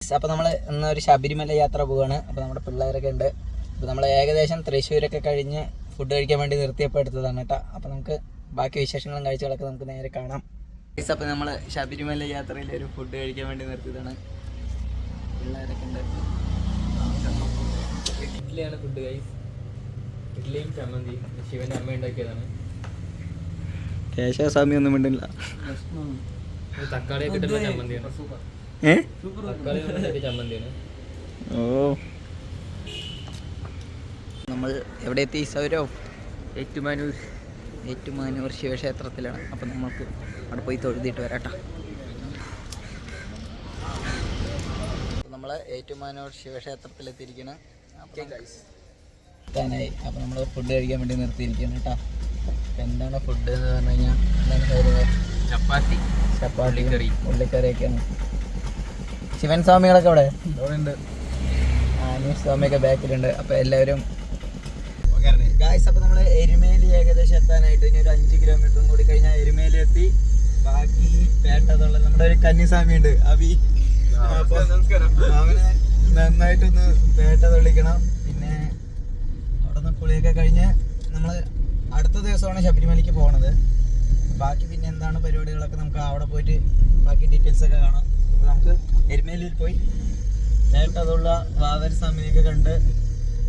അപ്പോൾ നമ്മൾ ഇന്നൊരു ശബരിമല യാത്ര പോവുകയാണ്. അപ്പോൾ നമ്മുടെ പിള്ളേരൊക്കെ ഉണ്ട്. അപ്പോൾ നമ്മൾ ഏകദേശം തൃശ്ശൂരൊക്കെ കഴിഞ്ഞ് ഫുഡ് കഴിക്കാൻ വേണ്ടി നിർത്തിയപ്പോൾ എടുത്തതാണ് കേട്ടോ. അപ്പോൾ നമുക്ക് ബാക്കി വിശേഷങ്ങളും കാഴ്ചകളൊക്കെ നമുക്ക് നേരെ കാണാം. അപ്പോൾ നമ്മൾ ശബരിമല യാത്രയിൽ ഒരു ഫുഡ് കഴിക്കാൻ വേണ്ടി നിർത്തിയതാണ്. പിള്ളേരൊക്കെ ഉണ്ട്. ഇഡ്ഡലിയാണ് ഫുഡ് ഗൈസ്. ഇഡ്ഡലിയും ചമ്മന്തിയും ശിവൻ്റെ അമ്മ ഉണ്ടാക്കിയതാണ്. കേശവസ്വാമി ഒന്നും മിണ്ടില്ല. തക്കാളിയൊക്കെ ഇട്ടുള്ള ചമ്മന്തിയാണ്. തക്കാളി ചമ്മന്തിയാണ്. ഓ നമ്മൾ എവിടെ എത്തി സൗരവ്? ഏറ്റുമാനൂർ ശിവക്ഷേത്രത്തിലാണ്. അപ്പം നമുക്ക് അവിടെ പോയി തൊഴുതിയിട്ട് വരാട്ടോ. നമ്മൾ ഏറ്റുമാനൂർ ശിവക്ഷേത്രത്തിലെത്തിയിരിക്കണം. എത്താനായി. അപ്പോൾ നമ്മൾ ഫുഡ് കഴിക്കാൻ വേണ്ടി നിർത്തിയിരിക്കുകയാണ് കേട്ടോ. അപ്പം എന്താണ് ഫുഡ് എന്ന് പറഞ്ഞു കഴിഞ്ഞാൽ എന്താണ്? ചപ്പാത്തി കറി ഉള്ളിക്കറിയൊക്കെയാണ്. ശിവൻ സ്വാമികളൊക്കെ അവിടെ ഉണ്ട്. അനീഷ് സ്വാമിയൊക്കെ ബാക്കിലുണ്ട്. അപ്പോൾ എല്ലാവരും ഗായ്സ്. അപ്പോൾ നമ്മൾ എരുമേലി ഏകദേശം എത്താനായിട്ട് ഇനി ഒരു 5 കിലോമീറ്ററും കൂടി കഴിഞ്ഞാൽ എരുമേലി എത്തി. ബാക്കി പേട്ടതുള്ള നമ്മുടെ ഒരു കന്നിസ്വാമി ഉണ്ട്, അബി. അവനെ നന്നായിട്ടൊന്ന് പേട്ട തൊള്ളിക്കണം. പിന്നെ അവിടെ നിന്ന് കുളിയൊക്കെ കഴിഞ്ഞ് നമ്മൾ അടുത്ത ദിവസമാണ് ശബരിമലയ്ക്ക് പോകണത്. ബാക്കി പിന്നെ എന്താണ് പരിപാടികളൊക്കെ നമുക്ക് അവിടെ പോയിട്ട് ബാക്കി ഡീറ്റെയിൽസ് ഒക്കെ കാണാം. അപ്പോൾ നമുക്ക് എരുമേലിയിൽ പോയി പേട്ടതുള്ള വാവർ സ്വാമിനെയൊക്കെ കണ്ട്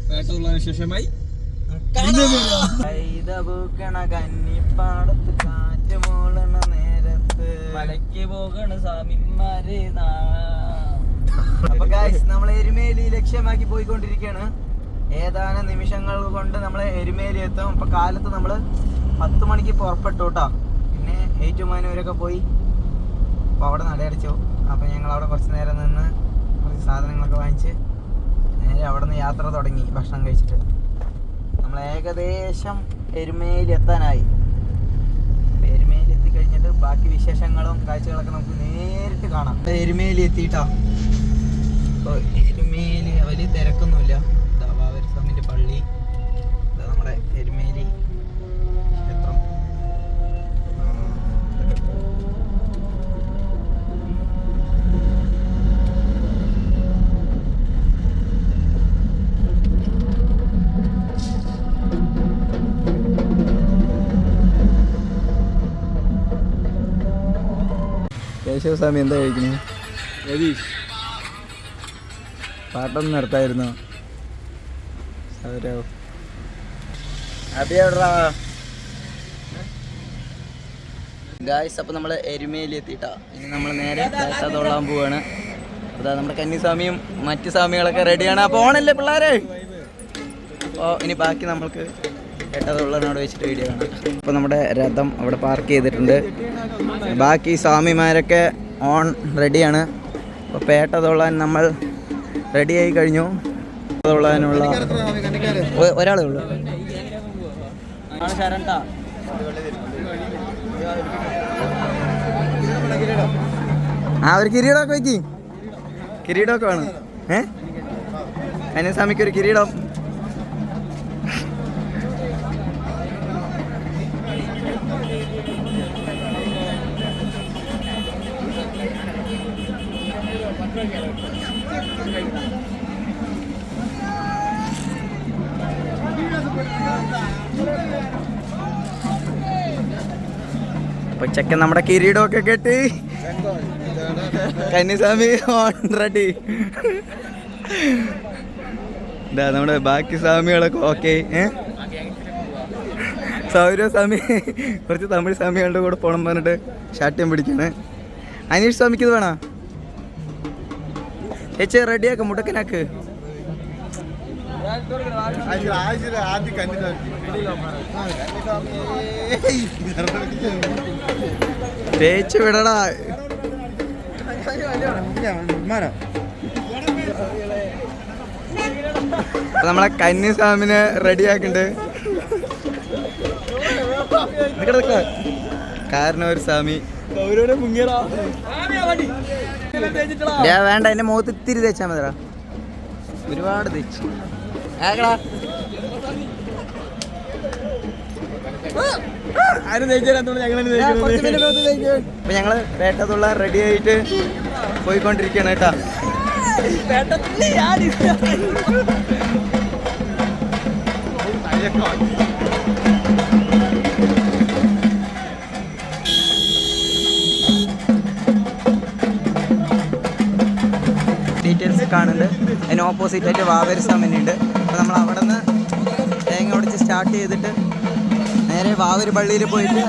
പേട്ടതുള്ളതിന് ശേഷമായി കന്നിപ്പാടത്ത് കാറ്റ് മൂളണ നേരത്ത് മലയ്ക്ക് പോകണ സ്വാമിമാര്. അപ്പൊ ഗായ്സ് നമ്മൾ എരുമേലി ലക്ഷ്യമാക്കി പോയിക്കൊണ്ടിരിക്കുകയാണ്. ഏതാനും നിമിഷങ്ങൾ കൊണ്ട് നമ്മൾ എരുമേലി എത്തും. അപ്പൊ കാലത്ത് നമ്മൾ 10 മണിക്ക് പുറപ്പെട്ടു കേട്ടോ. പിന്നെ ഏറ്റുമാനൂരൊക്കെ പോയി. അപ്പോൾ അവിടെ നടയടച്ചു. അപ്പോൾ ഞങ്ങൾ അവിടെ കുറച്ച് നേരം നിന്ന് കുറച്ച് സാധനങ്ങളൊക്കെ വാങ്ങിച്ച് നേരെ അവിടെ നിന്ന് യാത്ര തുടങ്ങി. ഭക്ഷണം കഴിച്ചിട്ട് നമ്മൾ ഏകദേശം എരുമേലി എത്താനായി. എരുമേലി എത്തിക്കഴിഞ്ഞിട്ട് ബാക്കി വിശേഷങ്ങളും കാഴ്ചകളൊക്കെ നമുക്ക് നേരിട്ട് കാണാം. എരുമേലി എത്തിയിട്ടാ. അപ്പോൾ എരുമേലി വലിയ തിരക്കൊന്നുമില്ല. വാവർ സ്വാമിൻ്റെ പള്ളി, നമ്മുടെ എരുമേലി ക്ഷേത്രം. കേശവസ്വാമി എന്താ കഴിക്കുന്നത്? പാട്ടൊന്നും നിർത്തായിരുന്നു. ഗായ്സ്. അപ്പോൾ നമ്മൾ എരുമേലി എത്തിയിട്ടാ. ഇനി നമ്മൾ നേരെ പേട്ട തൊള്ളാൻ പോവാണ്. അതാ നമ്മുടെ കന്നിസ്വാമിയും മറ്റ് സ്വാമികളൊക്കെ റെഡിയാണ്. അപ്പോൾ ഓണല്ലേ പിള്ളേരെ? അപ്പോൾ ഇനി ബാക്കി നമ്മൾക്ക് പേട്ട തൊള്ളനോട് വെച്ചിട്ട് വീഡിയോ കാണാം. അപ്പോൾ നമ്മുടെ രഥം അവിടെ പാർക്ക് ചെയ്തിട്ടുണ്ട്. ബാക്കി സ്വാമിമാരൊക്കെ ഓൺ റെഡിയാണ്. അപ്പോൾ പേട്ട തൊള്ളാൻ നമ്മൾ റെഡിയായി കഴിഞ്ഞു. തൊള്ളാനുള്ള ഒരാളേ ഉള്ളൂ. ഒരു കിരീടമൊക്കെ വയ്ക്കി. കിരീടമൊക്കെ വേണം. കന്യാസ്വാമിക്ക് ഒരു കിരീടം. അപ്പൊ ചെക്കൻ നമ്മുടെ കിരീടമൊക്കെ കെട്ടി കന്യാസ്വാമി ഓൺ റെഡി. ഇതാ നമ്മുടെ ബാക്കി സ്വാമികളൊക്കെ ഓക്കെ. സൗരസ്വാമി കുറച്ച് തമിഴ് സ്വാമികളുടെ കൂടെ പോകണം പറഞ്ഞിട്ട് ശാഠ്യം പിടിക്കണേ. അനീഷ് സ്വാമിക്ക് ഇത് വേണോ? ചേച്ചി റെഡിയാക്ക മുടക്കനാക്ക്. തേച്ച് വിടടാ. നമ്മളെ കന്യാസ്വാമിനെ റെഡിയാക്കുന്നുണ്ട്. കാരണം ഒരു സ്വാമി വേണ്ട, എന്റെ മുഖത്ത് ഇത്തിരി തേച്ചാൽ മതിടാ. ഒരുപാട് തേച്ചു. അപ്പൊ ഞങ്ങള് പേട്ടതുള്ള റെഡി ആയിട്ട് പോയിക്കൊണ്ടിരിക്കുകയാണ് കേട്ടാ. ഡീറ്റെയിൽസ് കാണുന്നുണ്ട്. അതിന് ഓപ്പോസിറ്റ് ആയിട്ട് വാവേരി സമനുണ്ട്. അപ്പോൾ നമ്മൾ അവിടെ നിന്ന് തേങ്ങ ഉടച്ച് സ്റ്റാർട്ട് ചെയ്തിട്ട് നേരെ വാവൂര് പള്ളിയിൽ പോയിട്ട്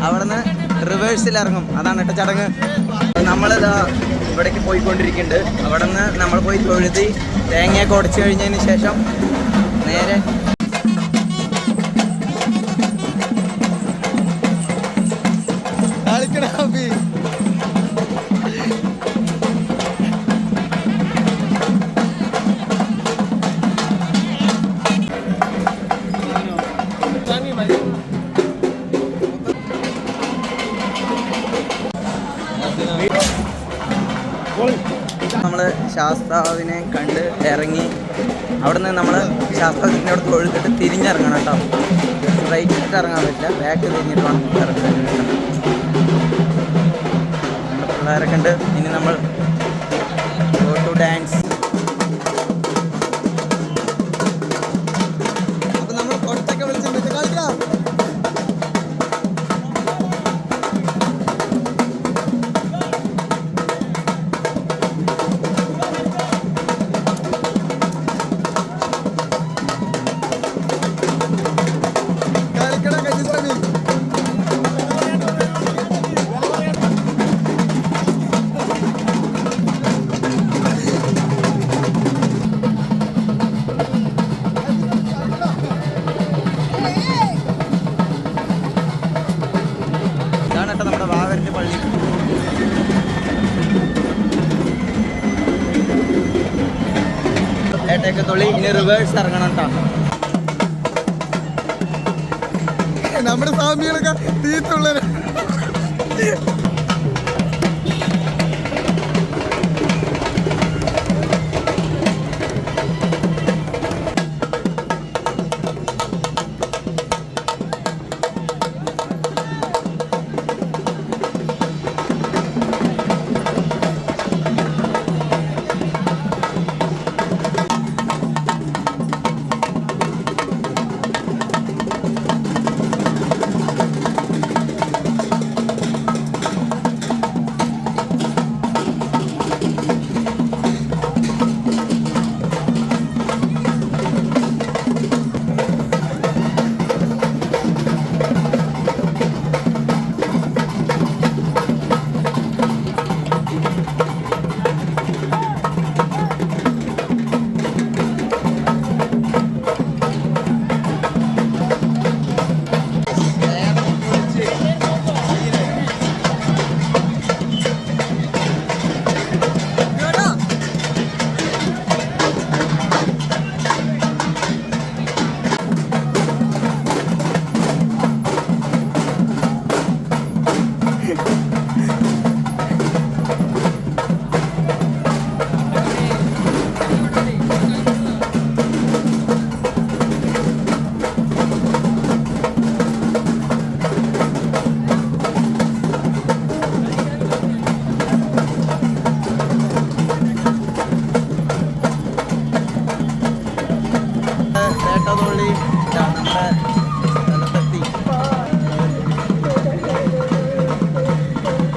അവിടെ നിന്ന് റിവേഴ്സിൽ ഇറങ്ങും. അതാണ് കേട്ടോ ചടങ്ങ്. നമ്മളിതാ ഇവിടേക്ക് പോയിക്കൊണ്ടിരിക്കുന്നുണ്ട്. അവിടെ നിന്ന് നമ്മൾ പോയി തൊഴുതി തേങ്ങയൊക്കെ ഉടച്ച് കഴിഞ്ഞതിന് ശേഷം നേരെ നമ്മൾ ശാസ്താവിനെ കണ്ട് ഇറങ്ങി. അവിടെ നിന്ന് നമ്മൾ ശാസ്താവിൻ്റെ അവിടെ തൊഴുതിട്ട് തിരിഞ്ഞിറങ്ങണം കേട്ടോ. സ്ട്രൈറ്റ് ഇട്ട് ഇറങ്ങാൻ പറ്റില്ല, ബാക്ക് തിരിഞ്ഞിട്ട് വേണം ഇറങ്ങാൻ കേട്ടോ. നമ്മുടെ പിള്ളേരൊക്കെ ഉണ്ട്. ഇനി നമ്മൾ ഗോ ടു ഡാൻസ്. അപ്പം നമ്മൾ കൊട്ടൊക്കെ വിളിച്ചിട്ട് കളിക്കാം. നമ്മുടെ വാവരിൻ്റെ പള്ളി. ഏട്ടയൊക്കെ തൊള്ളി. ഇനി റിവേഴ്സ് ഇറങ്ങണം കേട്ടോ. നമ്മുടെ സ്വാമികളൊക്കെ തീത്തുള്ളവർ.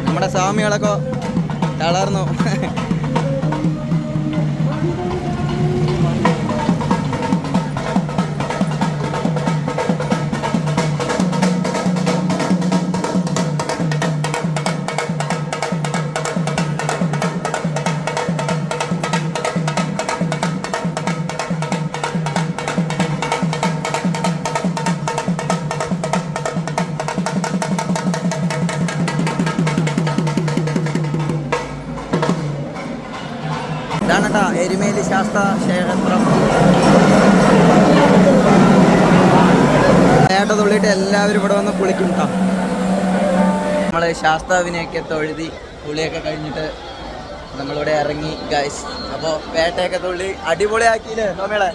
നമ്മുടെ സ്വാമികളൊക്കെ തളർന്നു. ഇതാണ് കേട്ടോ എരുമേലി ശാസ്ത ക്ഷേത്രം. ഏട്ട തുള്ളിയിട്ട് എല്ലാവരും ഇവിടെ വന്ന് കുളിക്കും കേട്ടോ. നമ്മൾ ശാസ്താവിനെയൊക്കെ തൊഴുതി കുളിയൊക്കെ കഴിഞ്ഞിട്ട് നമ്മളിവിടെ ഇറങ്ങി ഗൈസ്. അപ്പോൾ വേട്ടയൊക്കെ തുള്ളി അടിപൊളിയാക്കിയില്ലേ നോമേളെ?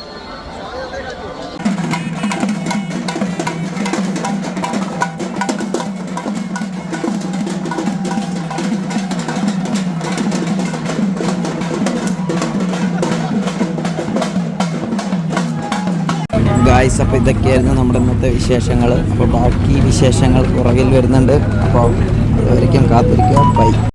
ഗായ്സ്, അപ്പോൾ ഇതൊക്കെയായിരുന്നു നമ്മുടെ ഇന്നത്തെ വിശേഷങ്ങൾ. അപ്പോൾ ബാക്കി വിശേഷങ്ങൾ പുറകിൽ വരുന്നുണ്ട്. അപ്പോൾ അതുവരയ്ക്കും കാത്തിരിക്കുക. ബൈ.